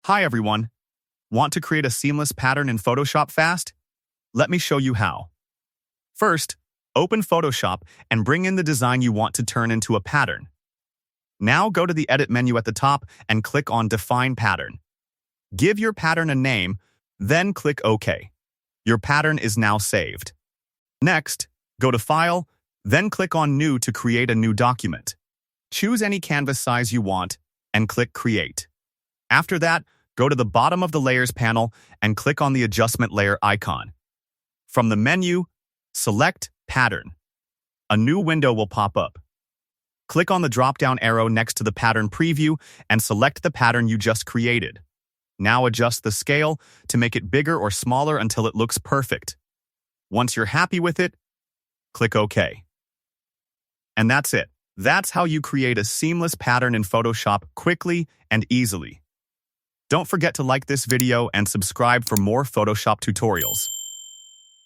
Hi everyone! Want to create a seamless pattern in Photoshop fast? Let me show you how. First, open Photoshop and bring in the design you want to turn into a pattern. Now go to the Edit menu at the top and click on Define Pattern. Give your pattern a name, then click OK. Your pattern is now saved. Next, go to File, then click on New to create a new document. Choose any canvas size you want and click Create. After that, go to the bottom of the Layers panel and click on the Adjustment Layer icon. From the menu, select Pattern. A new window will pop up. Click on the drop-down arrow next to the Pattern Preview and select the pattern you just created. Now adjust the scale to make it bigger or smaller until it looks perfect. Once you're happy with it, click OK. And that's it. That's how you create a seamless pattern in Photoshop quickly and easily. Don't forget to like this video and subscribe for more Photoshop tutorials.